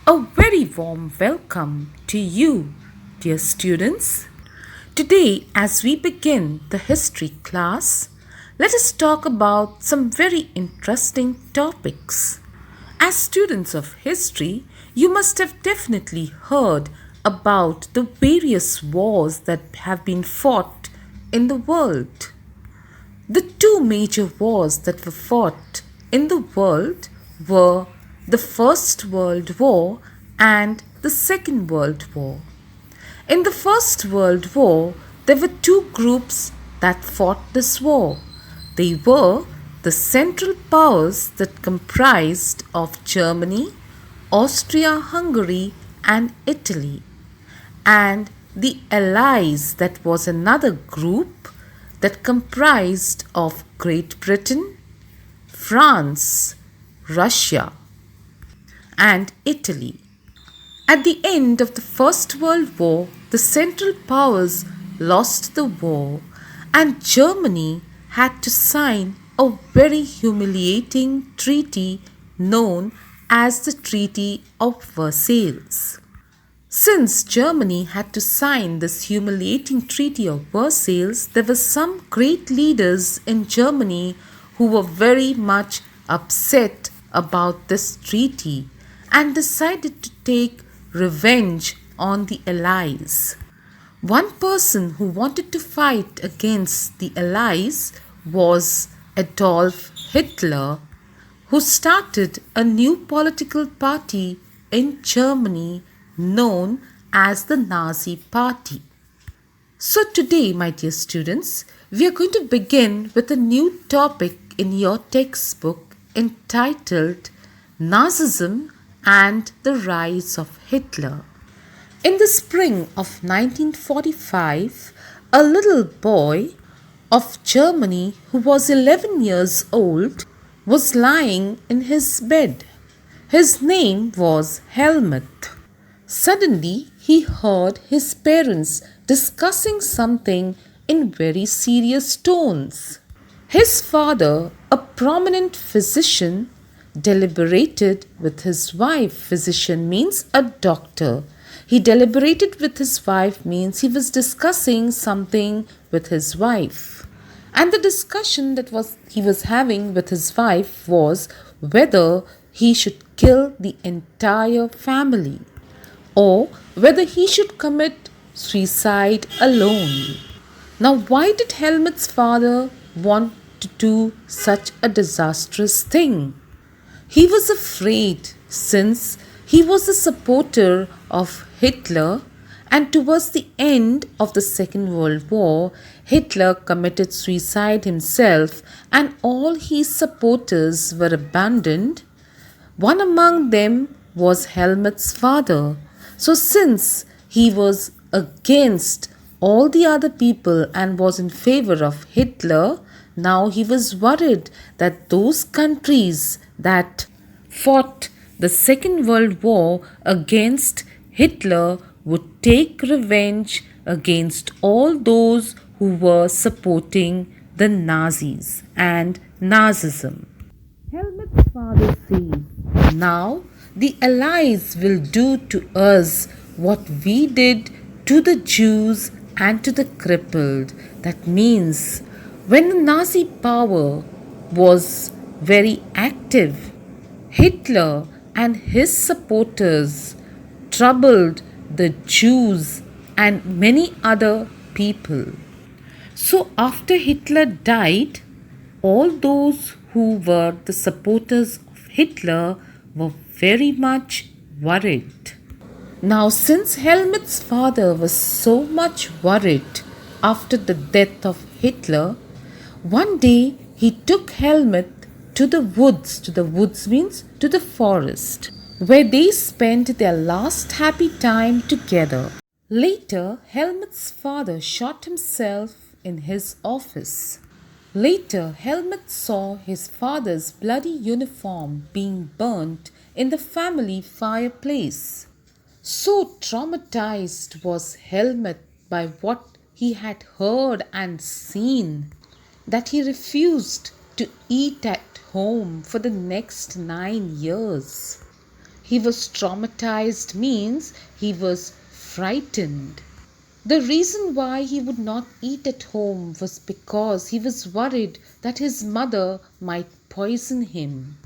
A very warm welcome to you, dear students. Today, as we begin the history class, let us talk about some very interesting topics. As students of history, you must have definitely heard about the various wars that have been fought in the world. The two major wars that were fought in the world were the First World War and the Second World War. In the First World War, there were two groups that fought this war. They were the Central Powers that comprised of Germany, Austria-Hungary and Italy, and the Allies, that was another group that comprised of Great Britain, France, Russia and Italy. At the end of the First World War, the Central Powers lost the war and Germany had to sign a very humiliating treaty known as the Treaty of Versailles. Since Germany had to sign this humiliating Treaty of Versailles, there were some great leaders in Germany who were very much upset about this treaty and decided to take revenge on the Allies. One person who wanted to fight against the Allies was Adolf Hitler, who started a new political party in Germany known as the Nazi Party. So today, my dear students, we are going to begin with a new topic in your textbook entitled Nazism and the Rise of Hitler. In the spring of 1945, a little boy of Germany who was 11 years old was lying in his bed. His name was Helmut. Suddenly, he heard his parents discussing something in very serious tones. His father, a prominent physician, deliberated with his wife. Physician means a doctor. He deliberated with his wife means he was discussing something with his wife. And the discussion that he was having with his wife was whether he should kill the entire family or whether he should commit suicide alone. Now, why did Helmut's father want to do such a disastrous thing? He was afraid since he was a supporter of Hitler, and towards the end of the Second World War, Hitler committed suicide himself and all his supporters were abandoned. One among them was Helmut's father. So since he was against all the other people and was in favor of Hitler, now he was worried that those countries that fought the Second World War against Hitler would take revenge against all those who were supporting the Nazis and Nazism. Helmut's father says, now the Allies will do to us what we did to the Jews and to the crippled. That means when the Nazi power was very active, Hitler and his supporters troubled the Jews and many other people. So after Hitler died, all those who were the supporters of Hitler were very much worried. Now, since Helmut's father was so much worried after the death of Hitler, one day he took Helmut to the woods. To the woods means to the forest, where they spent their last happy time together. Later, Helmut's father shot himself in his office. Later, Helmut saw his father's bloody uniform being burnt in the family fireplace. So traumatized was Helmut by what he had heard and seen that he refused to eat at home for the next 9 years. He was traumatized means he was frightened. The reason why he would not eat at home was because he was worried that his mother might poison him.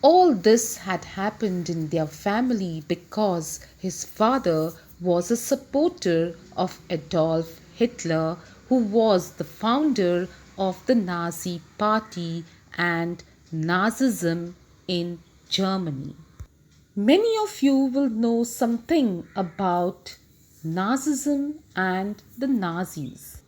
All this had happened in their family because his father was a supporter of Adolf Hitler, who was the founder of the Nazi Party and Nazism in Germany. Many of you will know something about Nazism and the Nazis.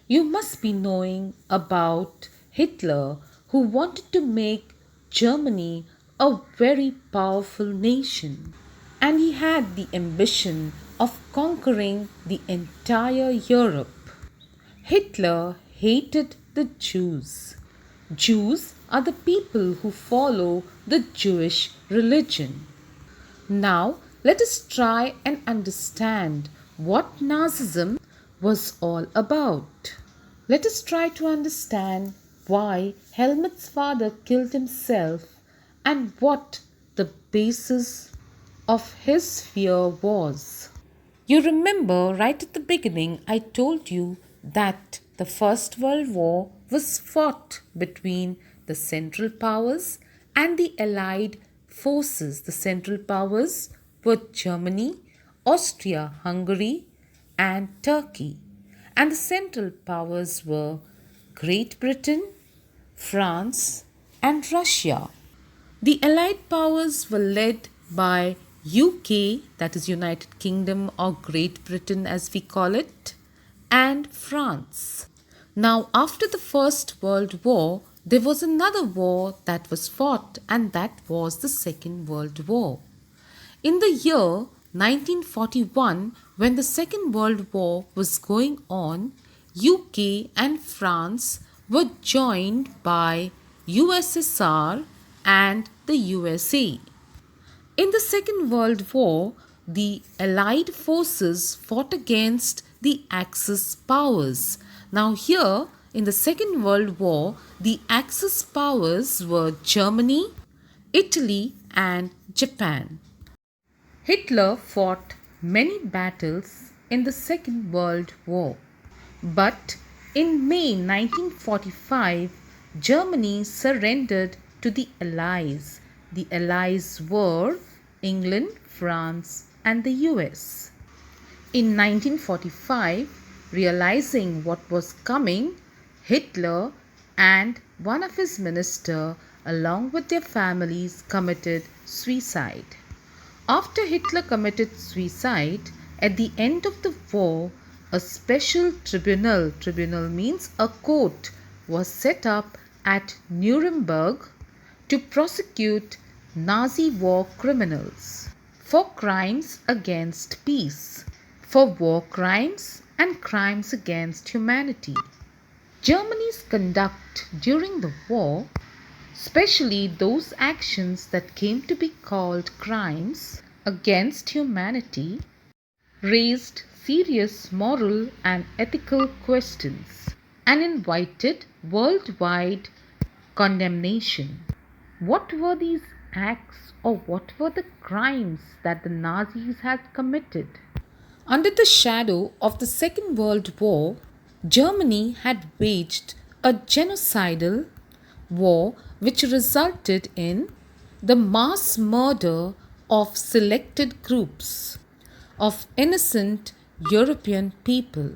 You must be knowing about Hitler, who wanted to make Germany a very powerful nation. And he had the ambition of conquering the entire Europe. Hitler hated the Jews. Jews are the people who follow the Jewish religion. Now, let us try and understand what Nazism was all about. Let us try to understand why Helmut's father killed himself and what the basis of his fear was. You remember right at the beginning, I told you that the First World War was fought between the Central Powers and the Allied forces. The Central Powers were Germany, Austria Hungary, and Turkey. And the Central Powers were Great Britain, France, and Russia. The Allied powers were led by UK, that is United Kingdom or Great Britain as we call it, and France. Now, after the First World War, there was another war that was fought, and that was the Second World War. In the year 1941, when the Second World War was going on, UK and France were joined by USSR and the USA. In the Second World War, the Allied forces fought against the Axis powers. Now, here in the Second World War, the Axis powers were Germany, Italy, and Japan. Hitler fought many battles in the Second World War. But in May 1945, Germany surrendered to the Allies. The Allies were England, France, and the US. In 1945, realizing what was coming, Hitler and one of his ministers, along with their families, committed suicide. After Hitler committed suicide, at the end of the war, a special tribunal means a court, was set up at Nuremberg to prosecute Nazi war criminals for crimes against peace, for war crimes and crimes against humanity. Germany's conduct during the war, especially those actions that came to be called crimes against humanity, raised serious moral and ethical questions and invited worldwide condemnation. What were these acts or what were the crimes that the Nazis had committed? Under the shadow of the Second World War, Germany had waged a genocidal war which resulted in the mass murder of selected groups of innocent European people.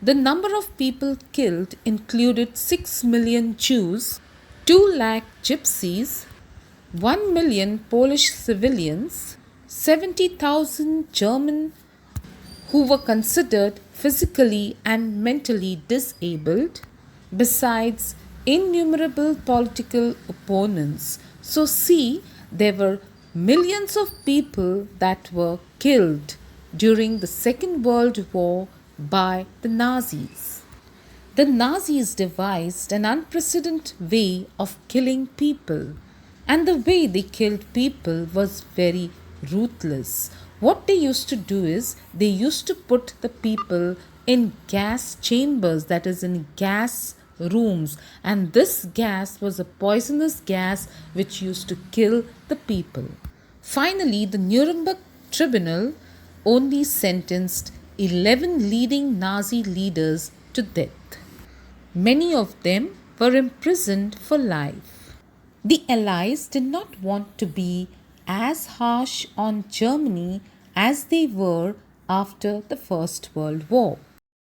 The number of people killed included 6 million Jews, 2 lakh gypsies, 1 million Polish civilians, 70,000 German who were considered physically and mentally disabled, besides innumerable political opponents. So, see, there were millions of people that were killed during the Second World War by the Nazis. The Nazis devised an unprecedented way of killing people, and the way they killed people was very ruthless. What they used to do is they used to put the people in gas chambers, that is, in gas rooms, and this gas was a poisonous gas which used to kill the people. Finally, the Nuremberg tribunal only sentenced 11 leading Nazi leaders to death. Many of them were imprisoned for life. The Allies did not want to be as harsh on Germany as they were after the First World War.